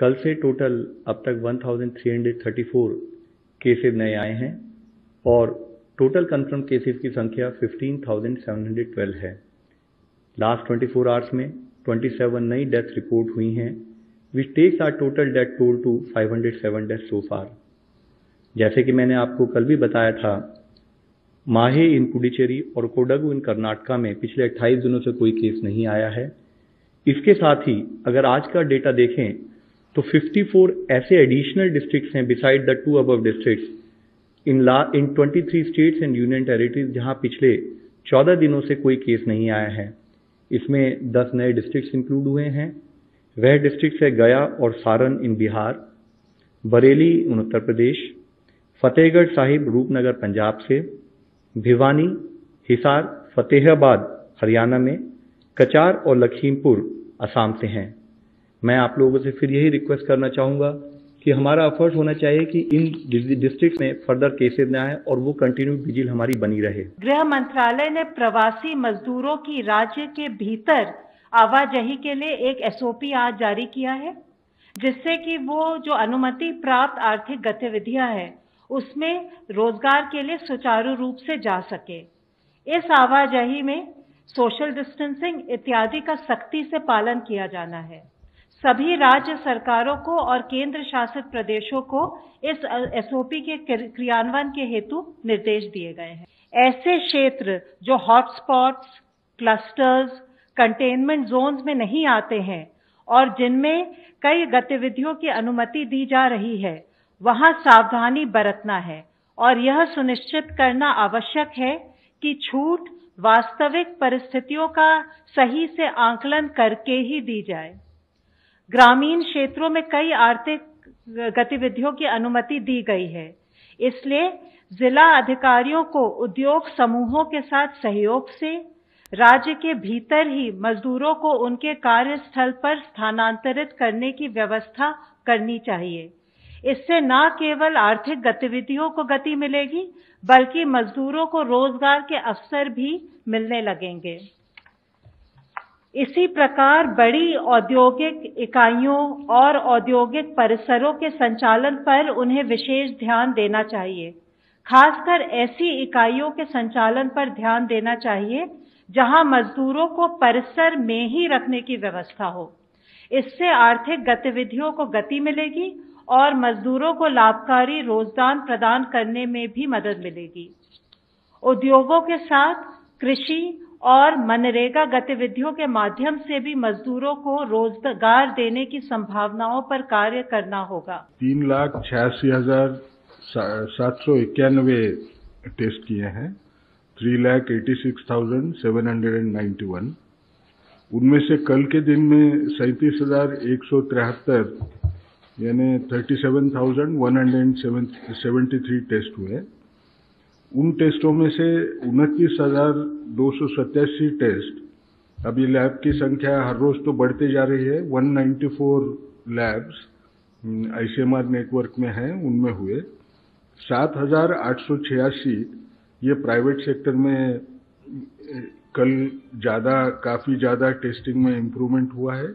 कल से टोटल अब तक 1334 केसेस नए आए हैं और टोटल कंफर्म केसेस की संख्या 15,712 है। लास्ट 24 आवर्स में 27 नई डेथ रिपोर्ट हुई हैं, which takes our total death toll to 507 death so far. जैसे कि मैंने आपको कल भी बताया था, माहे इन पुडुचेरी और कोडगु इन कर्नाटका में पिछले 28 दिनों से कोई केस नहीं आया है। इसके साथ ही अगर आज का डेटा देखें तो 54 ऐसे एडिशनल डिस्ट्रिक्ट्स हैं beside the 2 above districts in 23 states and union territories जहां पिछले 14 दिनों से कोई केस नहीं आया है। इसमें 10 नए डिस्ट्रिक्ट्स इंक्लूड हुए हैं। वह डिस्ट्रिक्ट्स है गया और सारण इन बिहार, बरेली इन उत्तर प्रदेश, फतेहगढ़ साहिब रूपनगर पंजाब से, भिवानी, हिसार, फतेहाबाद हरियाणा में, कचार और लखीमपुर असम से हैं। मैं आप लोगों से फिर यही रिक्वेस्ट करना चाहूँगा कि हमारा एफर्ट होना चाहिए कि इन डिस्ट्रिक्ट में फर्दर केसेस न आए और वो कंटिन्यू विजिल हमारी बनी रहे। गृह मंत्रालय ने प्रवासी मजदूरों की राज्य के भीतर आवाजाही के लिए एक एसओपी आज जारी किया है, जिससे कि वो जो अनुमति प्राप्त आर्थिक गतिविधियां हैं उसमें रोजगार के लिए सुचारू रूप से जा सके। इस आवाजाही में सोशल डिस्टेंसिंग इत्यादि का सख्ती से पालन किया जाना है। सभी राज्य सरकारों को और केंद्र शासित प्रदेशों को इस एसओपी के क्रियान्वयन के हेतु निर्देश दिए गए हैं। ऐसे क्षेत्र जो हॉटस्पॉट्स, क्लस्टर्स, कंटेनमेंट जोन्स में नहीं आते हैं और जिनमें कई गतिविधियों की अनुमति दी जा रही है, वहां सावधानी बरतना है और यह सुनिश्चित करना आवश्यक है कि छूट वास्तविक परिस्थितियों का सही से आकलन करके ही दी जाए। ग्रामीण क्षेत्रों में कई आर्थिक गतिविधियों की अनुमति दी गई है, इसलिए जिला अधिकारियों को उद्योग समूहों के साथ सहयोग से राज्य के भीतर ही मजदूरों को उनके कार्यस्थल पर स्थानांतरित करने की व्यवस्था करनी चाहिए। इससे न केवल आर्थिक गतिविधियों को गति मिलेगी, बल्कि मजदूरों को रोजगार के अवसर भी मिलने लगेंगे। इसी प्रकार बड़ी औद्योगिक इकाइयों और औद्योगिक परिसरों के संचालन पर उन्हें विशेष ध्यान देना चाहिए। खासकर ऐसी इकाइयों के संचालन पर ध्यान देना चाहिए जहां मजदूरों को परिसर में ही रखने की व्यवस्था हो। इससे आर्थिक गतिविधियों को गति मिलेगी और मजदूरों को लाभकारी रोजगार प्रदान करने में भी मदद मिलेगी। उद्योगों के साथ कृषि और मनरेगा गतिविधियों के माध्यम से भी मजदूरों को रोजगार देने की संभावनाओं पर कार्य करना होगा। 3,86,791 टेस्ट किए हैं, 3,86,791। उनमें से कल के दिन में 37,173 यानी 37,173 टेस्ट हुए। उन टेस्टों में से 29,287 टेस्ट, अभी लैब की संख्या हर रोज तो बढ़ते जा रही है, 194 लैब्स आईसीएमआर नेटवर्क में हैं, उनमें हुए। 7,886 ये प्राइवेट सेक्टर में कल काफी ज्यादा टेस्टिंग में इम्प्रूवमेंट हुआ है।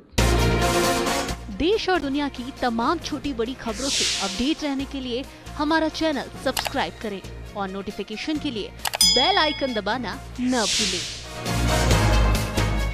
देश और दुनिया की तमाम छोटी बड़ी खबरों से अपडेट रहने के लिए हमारा चैनल सब्सक्राइब करें और नोटिफिकेशन के लिए बेल आइकन दबाना न भूलें।